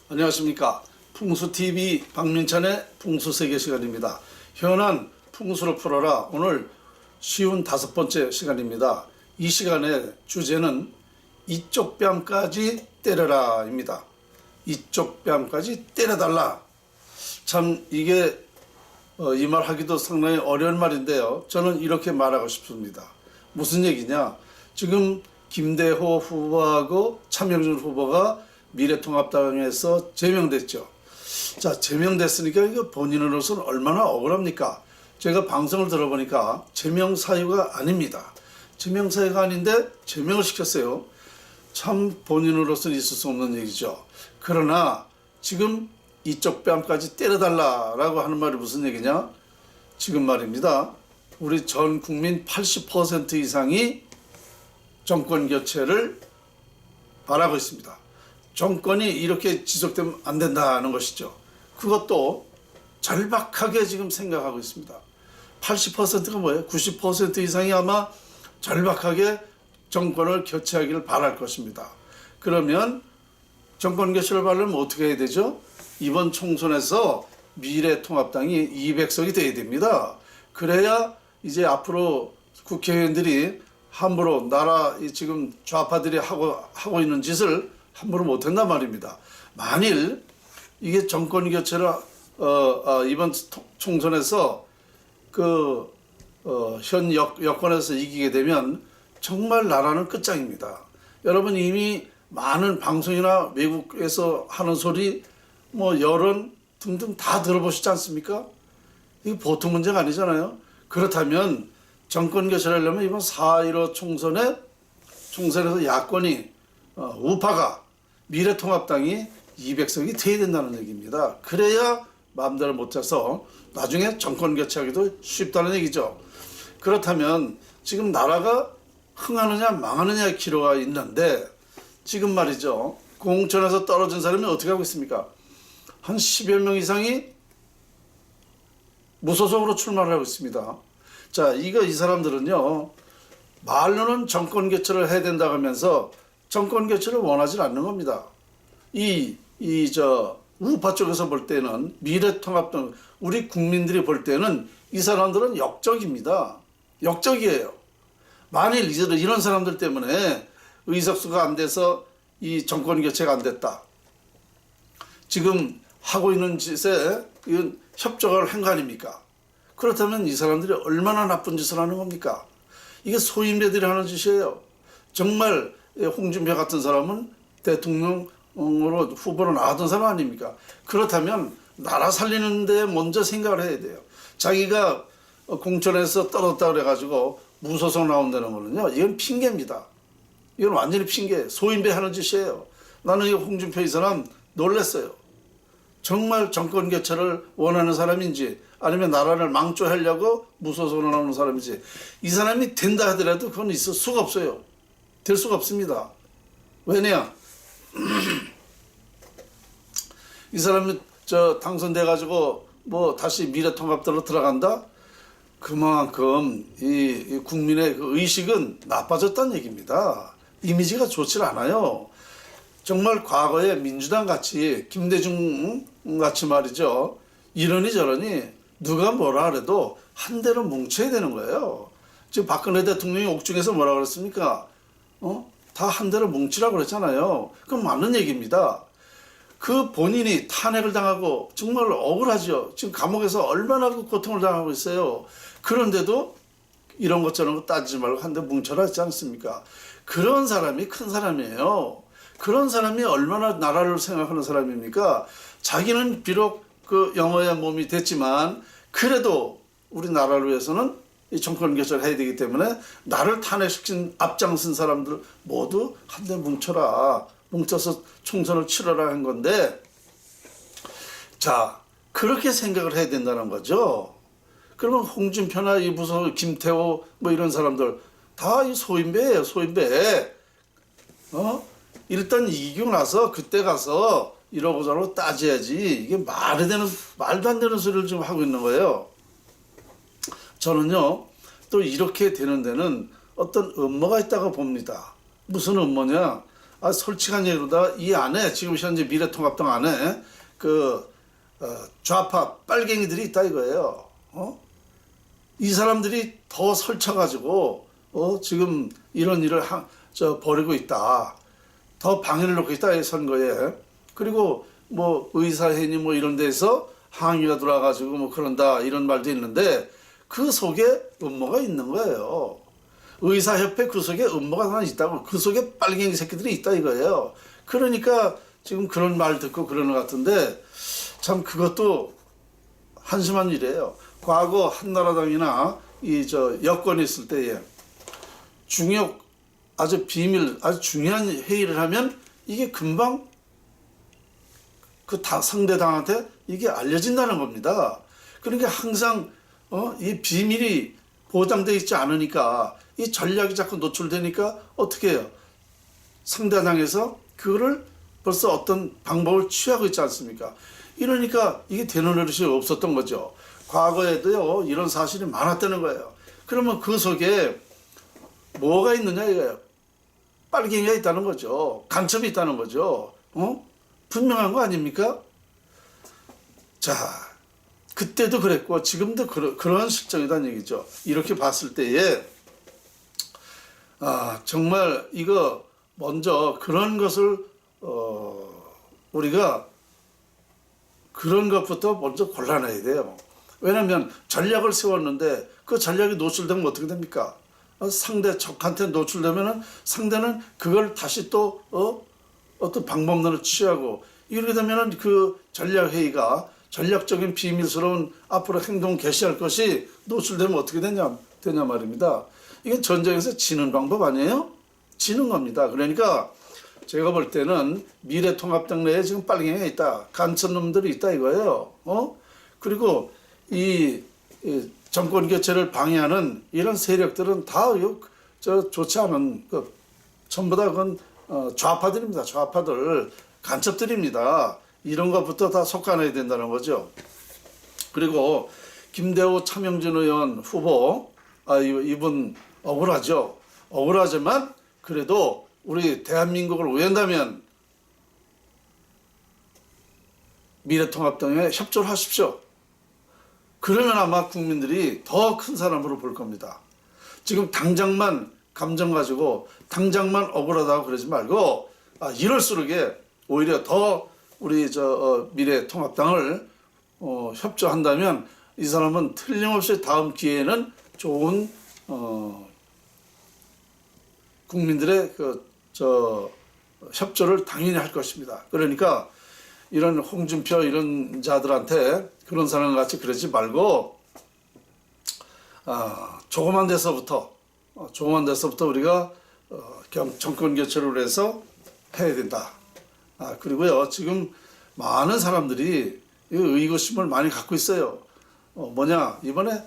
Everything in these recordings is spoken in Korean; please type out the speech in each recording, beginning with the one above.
안녕하십니까. 풍수TV 박민찬의 풍수세계 시간입니다. 현안 풍수를 풀어라. 오늘 쉬운 5번째 시간입니다. 이 시간의 주제는 이쪽 뺨까지 때려라 입니다. 이쪽 뺨까지 때려달라. 참 이게 이 말 하기도 상당히 어려운 말인데요. 저는 이렇게 말하고 싶습니다. 무슨 얘기냐. 지금 김대호 후보하고 차명준 후보가 미래통합당에서 제명됐죠. 자, 제명됐으니까 이거 본인으로서는 얼마나 억울합니까? 제가 방송을 들어보니까 제명 사유가 아닙니다. 제명 사유가 아닌데 제명을 시켰어요. 참 본인으로서는 있을 수 없는 얘기죠. 그러나 지금 이쪽 뺨까지 때려달라라고 하는 말이 무슨 얘기냐? 지금 말입니다. 우리 전 국민 80% 이상이 정권 교체를 바라고 있습니다. 정권이 이렇게 지속되면 안 된다는 것이죠. 그것도 절박하게 지금 생각하고 있습니다. 80%가 뭐예요? 90% 이상이 아마 절박하게 정권을 교체하기를 바랄 것입니다. 그러면 정권 교체를 바라려면 어떻게 해야 되죠? 이번 총선에서 미래통합당이 200석이 돼야 됩니다. 그래야 이제 앞으로 국회의원들이 함부로 나라 지금 좌파들이 하고 있는 짓을 함부로 못한단 말입니다. 만일 이게 정권 교체를 이번 총선에서 현 여권에서 이기게 되면 정말 나라는 끝장입니다. 여러분 이미 많은 방송이나 외국에서 하는 소리 여론 등등 다 들어보시지 않습니까? 이게 보통 문제가 아니잖아요. 그렇다면 정권 교체를 하려면 이번 4.15 총선에서 야권이 우파가 미래통합당이 200석이 돼야 된다는 얘기입니다. 그래야 마음대로 못해서 나중에 정권 교체하기도 쉽다는 얘기죠. 그렇다면 지금 나라가 흥하느냐 망하느냐의 기로가 있는데 지금 말이죠. 공천에서 떨어진 사람이 어떻게 하고 있습니까? 한 10여 명 이상이 무소속으로 출마를 하고 있습니다. 자, 이 사람들은요, 말로는 정권 교체를 해야 된다고 하면서 정권 교체를 원하지 않는 겁니다. 우파 쪽에서 볼 때는 미래통합당, 우리 국민들이 볼 때는 이 사람들은 역적입니다. 역적이에요. 만일 이런 사람들 때문에 의석수가 안 돼서 이 정권 교체가 안 됐다. 지금 하고 있는 짓에 이건 협조를 한 거 아닙니까? 그렇다면 이 사람들이 얼마나 나쁜 짓을 하는 겁니까? 이게 소인배들이 하는 짓이에요. 정말 홍준표 같은 사람은 대통령으로 후보로 나왔던 사람 아닙니까? 그렇다면 나라 살리는 데 먼저 생각을 해야 돼요. 자기가 공천에서 떨어졌다 그래가지고 무소속 나온다는 거는요, 이건 핑계입니다. 이건 완전히 핑계, 소인배 하는 짓이에요. 나는 이 홍준표 이 사람 놀랐어요. 정말 정권 교체를 원하는 사람인지 아니면 나라를 망조하려고 무소속으로 나오는 사람인지, 이 사람이 된다 하더라도 그건 있을 수가 없어요. 될 수가 없습니다. 왜냐? 이 사람이 당선돼가지고 다시 미래통합당으로 들어간다? 그만큼 이 국민의 그 의식은 나빠졌다는 얘기입니다. 이미지가 좋지 않아요. 정말 과거에 민주당 같이 김대중 같이 말이죠. 이러니 저러니 누가 뭐라 그래도 한 대로 뭉쳐야 되는 거예요. 지금 박근혜 대통령이 옥중에서 뭐라 그랬습니까? 다 한 대로 뭉치라고 그랬잖아요. 그건 맞는 얘기입니다. 그 본인이 탄핵을 당하고 정말 억울하죠. 지금 감옥에서 얼마나 그 고통을 당하고 있어요. 그런데도 이런 것 저런 거 따지지 말고 한 대 뭉쳐라 했지 않습니까? 그런 사람이 큰 사람이에요. 그런 사람이 얼마나 나라를 생각하는 사람입니까? 자기는 비록 그 영어의 몸이 됐지만 그래도 우리나라를 위해서는 이 정권 교체를 해야 되기 때문에 나를 탄핵시킨 앞장선 사람들 모두 한데 뭉쳐라. 뭉쳐서 총선을 치러라 한 건데, 자, 그렇게 생각을 해야 된다는 거죠. 그러면 홍준표나 이 무슨 김태호 이런 사람들 다 이 소인배예요. 소인배. 일단 이기고 나서 그때 가서 이러고 저러고 따져야지. 이게 말도 안 되는 소리를 지금 하고 있는 거예요. 저는요, 또 이렇게 되는 데는 어떤 음모가 있다고 봅니다. 무슨 음모냐? 솔직한 얘기로다 이 안에 지금 현재 미래통합당 안에 그 좌파 빨갱이들이 있다 이거예요. 이 사람들이 더 설쳐가지고 지금 이런 일을 벌이고 있다. 더 방해를 놓고 있다 이 선거에. 그리고 뭐 의사회니 뭐 이런 데서 항의가 들어와가지고 뭐 그런다 이런 말도 있는데 그 속에 음모가 있는 거예요. 의사협회 그 속에 음모가 하나 있다고. 그 속에 빨갱이 새끼들이 있다 이거예요. 그러니까 지금 그런 말 듣고 그러는 것 같은데 참 그것도 한심한 일이에요. 과거 한나라당이나 여권이 있을 때에 아주 비밀, 아주 중요한 회의를 하면 이게 금방 그 상대 당한테 이게 알려진다는 겁니다. 그러니까 항상 이 비밀이 보장되어 있지 않으니까 이 전략이 자꾸 노출되니까 어떻게 해요? 상대 당에서 그거를 벌써 어떤 방법을 취하고 있지 않습니까? 이러니까 이게 되는 버릇이 없었던 거죠. 과거에도요 이런 사실이 많았다는 거예요. 그러면 그 속에 뭐가 있느냐 이거예요. 빨갱이가 있다는 거죠. 간첩이 있다는 거죠. 분명한 거 아닙니까? 자, 그때도 그랬고 지금도 그런 실정이라는 얘기죠. 이렇게 봤을 때에 정말 이거 먼저 그런 것을 우리가 그런 것부터 먼저 골라내야 돼요. 왜냐하면 전략을 세웠는데 그 전략이 노출되면 어떻게 됩니까? 상대 적한테 노출되면은 상대는 그걸 다시 또 어떤 방법론을 취하고 이렇게 되면은 그 전략 회의가 전략적인 비밀스러운 앞으로 행동 개시할 것이 노출되면 어떻게 되냐 말입니다. 이게 전쟁에서 지는 방법 아니에요? 지는 겁니다. 그러니까 제가 볼 때는 미래통합당 내에 지금 빨갱이가 있다. 간첩놈들이 있다 이거예요. 그리고 이 정권 교체를 방해하는 이런 세력들은 다 좋지 않은 전부 다 그건 좌파들입니다. 좌파들 간첩들입니다. 이런 것부터 다 속아내야 된다는 거죠. 그리고 김대호 차명진 의원 후보 이분 억울하죠. 억울하지만 그래도 우리 대한민국을 위한다면 미래통합당에 협조를 하십시오. 그러면 아마 국민들이 더 큰 사람으로 볼 겁니다. 지금 당장만 감정 가지고 당장만 억울하다고 그러지 말고 이럴수록에 오히려 더 우리 미래통합당을 협조한다면 이 사람은 틀림없이 다음 기회에는 좋은 국민들의 협조를 당연히 할 것입니다. 그러니까 이런 홍준표 이런 자들한테 그런 사람 같이 그러지 말고 조그만 데서부터 우리가 정권 교체를 해서 해야 된다. 그리고요 지금 많은 사람들이 의구심을 많이 갖고 있어요. 이번에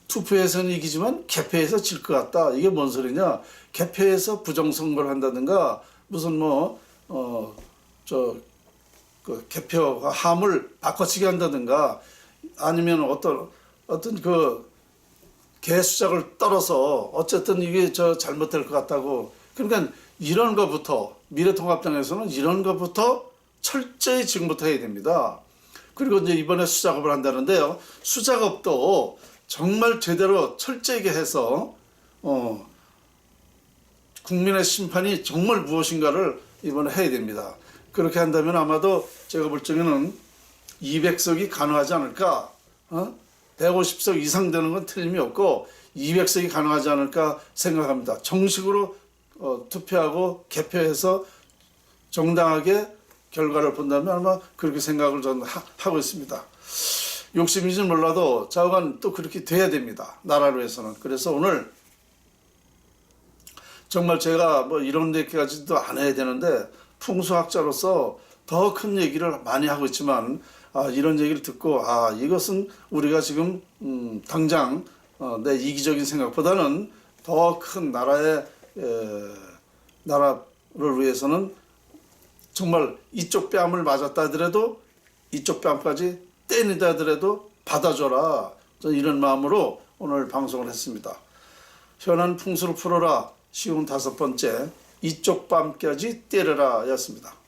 투표에서는 이기지만 개표에서 질 것 같다. 이게 뭔 소리냐? 개표에서 부정선거를 한다든가 무슨 그 개표가 함을 바꿔치기 한다든가 아니면 어떤 개수작을 떨어서 어쨌든 이게 잘못될 것 같다고. 그러니까 이런 것부터 미래통합당에서는 이런 것부터 철저히 지금부터 해야 됩니다. 그리고 이제 이번에 수작업을 한다는데요. 수작업도 정말 제대로 철저하게 해서 국민의 심판이 정말 무엇인가를 이번에 해야 됩니다. 그렇게 한다면 아마도 제가 볼 적에는 200석이 가능하지 않을까. 150석 이상 되는 건 틀림이 없고 200석이 가능하지 않을까 생각합니다. 정식으로 투표하고 개표해서 정당하게 결과를 본다면 아마 그렇게 생각을 저는 하고 있습니다. 욕심인지는 몰라도 좌우간 또 그렇게 돼야 됩니다. 나라를 위해서는. 그래서 오늘 정말 제가 이런 데까지도 안 해야 되는데 풍수학자로서 더 큰 얘기를 많이 하고 있지만 이런 얘기를 듣고 이것은 우리가 지금 당장 내 이기적인 생각보다는 더 큰 나라를 위해서는 정말 이쪽 뺨을 맞았다 하더라도 이쪽 뺨까지 때리다 하더라도 받아줘라. 저는 이런 마음으로 오늘 방송을 했습니다. 현안 풍수를 풀어라 쉬운 5번째 이쪽 밤까지 때려라였습니다.